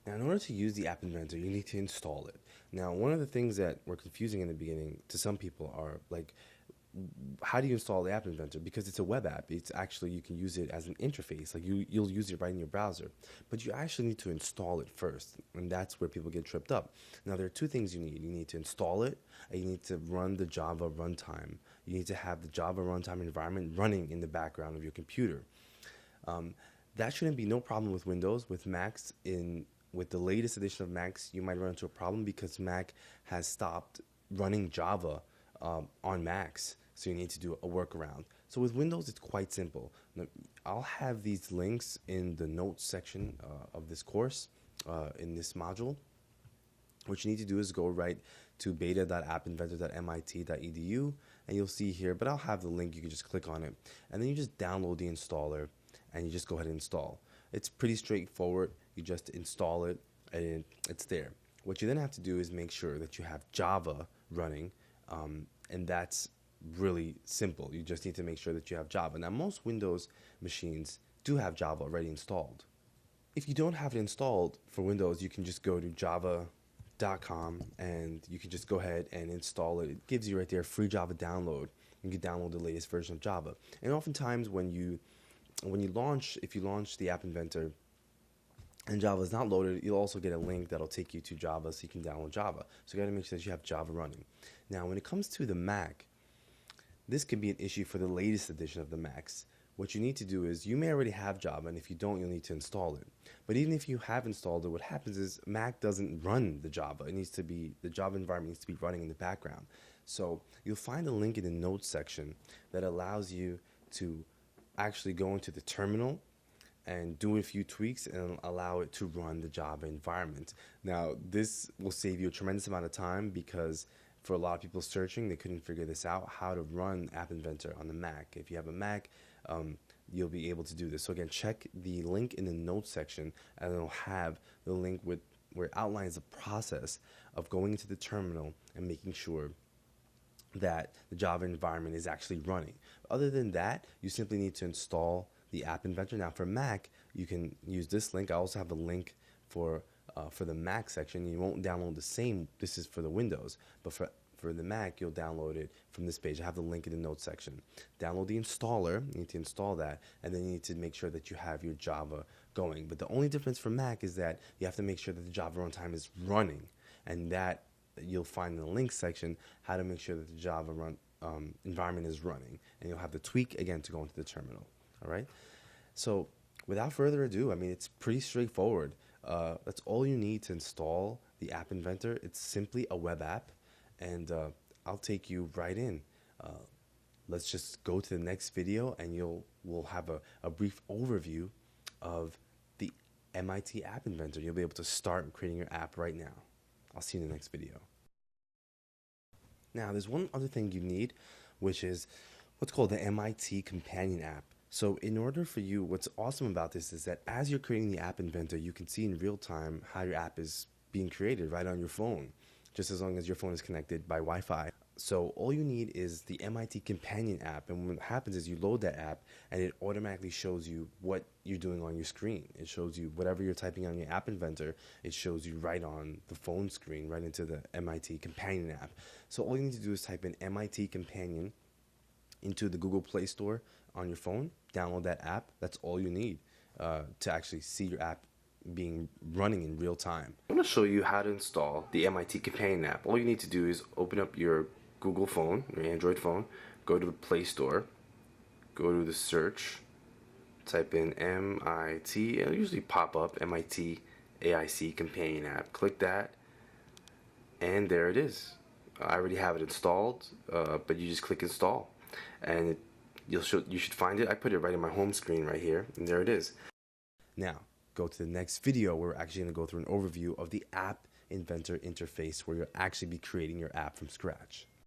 Now, in order to use the App Inventor, you need to install it. Now, one of the things that were confusing in the beginning to some people are like, how do you install the App Inventor? Because it's a web app. It's actually, you can use it as an interface. Like you'll use it right in your browser, but you actually need to install it first, and that's where people get tripped up. Now, there are two things you need. You need to install it, and you need to run the Java runtime. You need to have the Java runtime environment running in the background of your computer. Um, that shouldn't be no problem with Windows. With Macs, with the latest edition of Macs, you might run into a problem because Mac has stopped running Java on Macs. So you need to do a workaround. So with Windows, it's quite simple. Now, I'll have these links in the notes section of this course, in this module. What you need to do is go right to beta.appinventor.mit.edu, and you'll see here, but I'll have the link, you can just click on it. And then you just download the installer, and you just go ahead and install. It's pretty straightforward. You just install it, and it's there. What you then have to do is make sure that you have Java running, and that's really simple. You just need to make sure that you have Java. Now, most Windows machines do have Java already installed. If you don't have it installed for Windows, you can just go to java.com and you can just go ahead and install it. It gives you right there free Java download. You can download the latest version of Java. And oftentimes if you launch the App Inventor and Java is not loaded, you'll also get a link that'll take you to Java so you can download Java. So you got to make sure that you have Java running. Now, when it comes to the Mac, this can be an issue for the latest edition of the Macs. What you need to do is, you may already have Java, and if you don't, you'll need to install it. But even if you have installed it, what happens is Mac doesn't run the Java. The Java environment needs to be running in the background. So you'll find a link in the notes section that allows you to actually go into the terminal and do a few tweaks and allow it to run the Java environment. Now, this will save you a tremendous amount of time because for a lot of people searching, they couldn't figure this out, how to run App Inventor on the Mac. If you have a Mac, you'll be able to do this. So again, check the link in the notes section, and it'll have the link where it outlines the process of going into the terminal and making sure that the Java environment is actually running. Other than that, you simply need to install the App Inventor. Now, for Mac, you can use this link. I also have a link for the Mac section. You won't download the same. This is for the Windows, but for the Mac, you'll download it from this page. I have the link in the notes section. Download the installer. You need to install that, and then you need to make sure that you have your Java going. But the only difference for Mac is that you have to make sure that the Java runtime is running, and that you'll find in the links section how to make sure that the Java environment is running, and you'll have the tweak again to go into the terminal. All right. So without further ado, I mean, it's pretty straightforward. That's all you need to install the App Inventor. It's simply a web app, and I'll take you right in. Let's just go to the next video, and we'll have a brief overview of the MIT App Inventor. You'll be able to start creating your app right now. I'll see you in the next video. Now, there's one other thing you need, which is what's called the MIT Companion app. So in order for you, what's awesome about this is that as you're creating the App Inventor, you can see in real time how your app is being created right on your phone, just as long as your phone is connected by Wi-Fi. So all you need is the MIT Companion app, and what happens is you load that app, and it automatically shows you what you're doing on your screen. It shows you whatever you're typing on your App Inventor, it shows you right on the phone screen, right into the MIT Companion app. So all you need to do is type in MIT Companion into the Google Play Store on your phone, download that app. That's all you need to actually see your app running in real time. I'm going to show you how to install the MIT Companion app. All you need to do is open up your Google phone, your Android phone, go to the Play Store, go to the search, type in MIT, it'll usually pop up, MIT AIC Companion app. Click that, and there it is. I already have it installed, but you just click install, and you should find it. I put it right in my home screen right here, and there it is. Now, go to the next video where we're actually going to go through an overview of the App Inventor interface where you'll actually be creating your app from scratch.